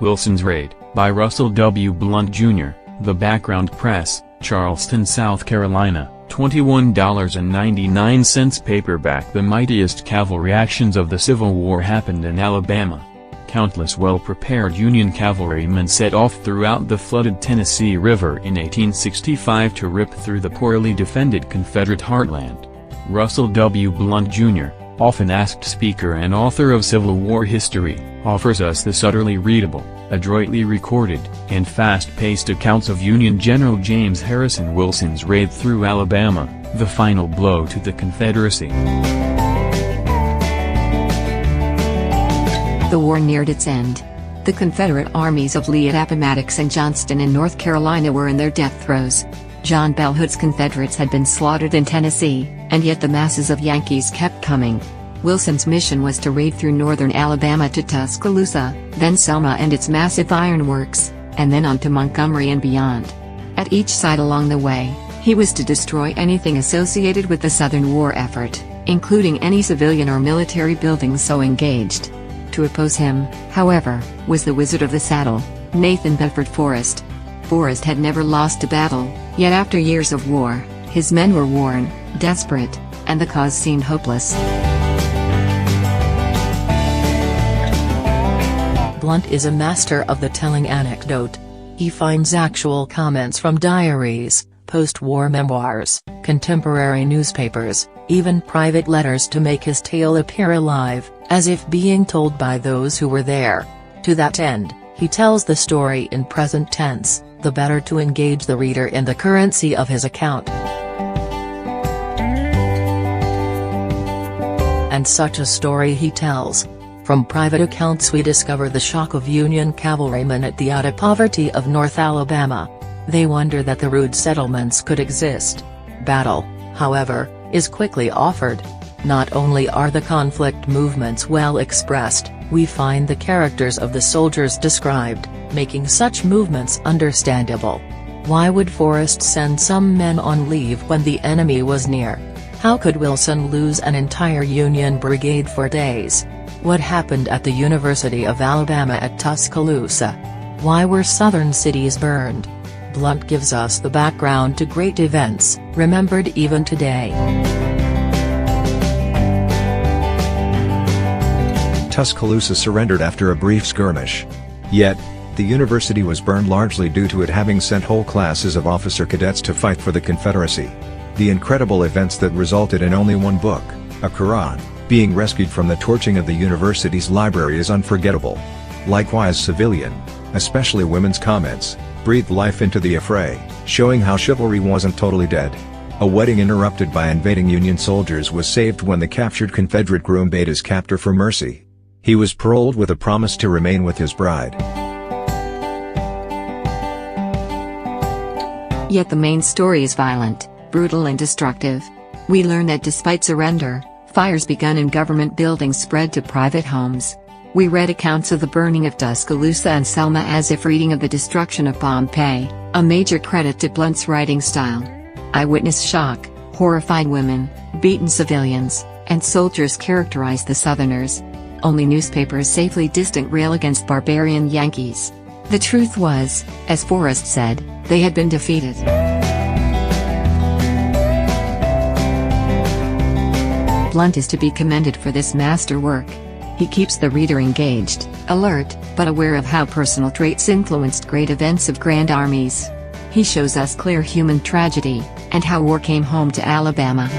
Wilson's Raid, by Russell W. Blunt, Jr., The Background Press, Charleston, South Carolina, $21.99 paperback. The mightiest cavalry actions of the Civil War happened in Alabama. Countless well-prepared Union cavalrymen set off throughout the flooded Tennessee River in 1865 to rip through the poorly defended Confederate heartland. Russell W. Blunt, Jr., often asked speaker and author of Civil War history, offers us this utterly readable, adroitly recorded, and fast-paced accounts of Union General James Harrison Wilson's raid through Alabama, the final blow to the Confederacy. The war neared its end. The Confederate armies of Lee at Appomattox and Johnston in North Carolina were in their death throes. John Bell Hood's Confederates had been slaughtered in Tennessee, and yet the masses of Yankees kept coming. Wilson's mission was to raid through northern Alabama to Tuscaloosa, then Selma and its massive ironworks, and then on to Montgomery and beyond. At each side along the way, he was to destroy anything associated with the Southern war effort, including any civilian or military buildings so engaged. To oppose him, however, was the Wizard of the Saddle, Nathan Bedford Forrest. Forrest had never lost a battle, yet after years of war, his men were worn, desperate, and the cause seemed hopeless. Blunt is a master of the telling anecdote. He finds actual comments from diaries, post-war memoirs, contemporary newspapers, even private letters to make his tale appear alive, as if being told by those who were there. To that end, he tells the story in present tense, the better to engage the reader in the currency of his account. And such a story he tells. From private accounts we discover the shock of Union cavalrymen at the utter poverty of North Alabama. They wonder that the rude settlements could exist. Battle, however, is quickly offered. Not only are the conflict movements well expressed, we find the characters of the soldiers described, making such movements understandable. Why would Forrest send some men on leave when the enemy was near? How could Wilson lose an entire Union brigade for days? What happened at the University of Alabama at Tuscaloosa? Why were southern cities burned? Blunt gives us the background to great events, remembered even today. Tuscaloosa surrendered after a brief skirmish. Yet, the university was burned largely due to it having sent whole classes of officer cadets to fight for the Confederacy. The incredible events that resulted in only one book, a Quran, being rescued from the torching of the university's library is unforgettable. Likewise, civilian, especially women's comments, breathed life into the affray, showing how chivalry wasn't totally dead. A wedding interrupted by invading Union soldiers was saved when the captured Confederate groom bade his captor for mercy. He was paroled with a promise to remain with his bride. Yet the main story is violent, brutal and destructive. We learn that despite surrender, fires begun in government buildings spread to private homes. We read accounts of the burning of Tuscaloosa and Selma as if reading of the destruction of Pompeii, a major credit to Blunt's writing style. Eyewitness shock, horrified women, beaten civilians, and soldiers characterized the Southerners. Only newspapers safely distant rail against barbarian Yankees. The truth was, as Forrest said, they had been defeated. Blunt is to be commended for this masterwork. He keeps the reader engaged, alert, but aware of how personal traits influenced great events of grand armies. He shows us clear human tragedy, and how war came home to Alabama.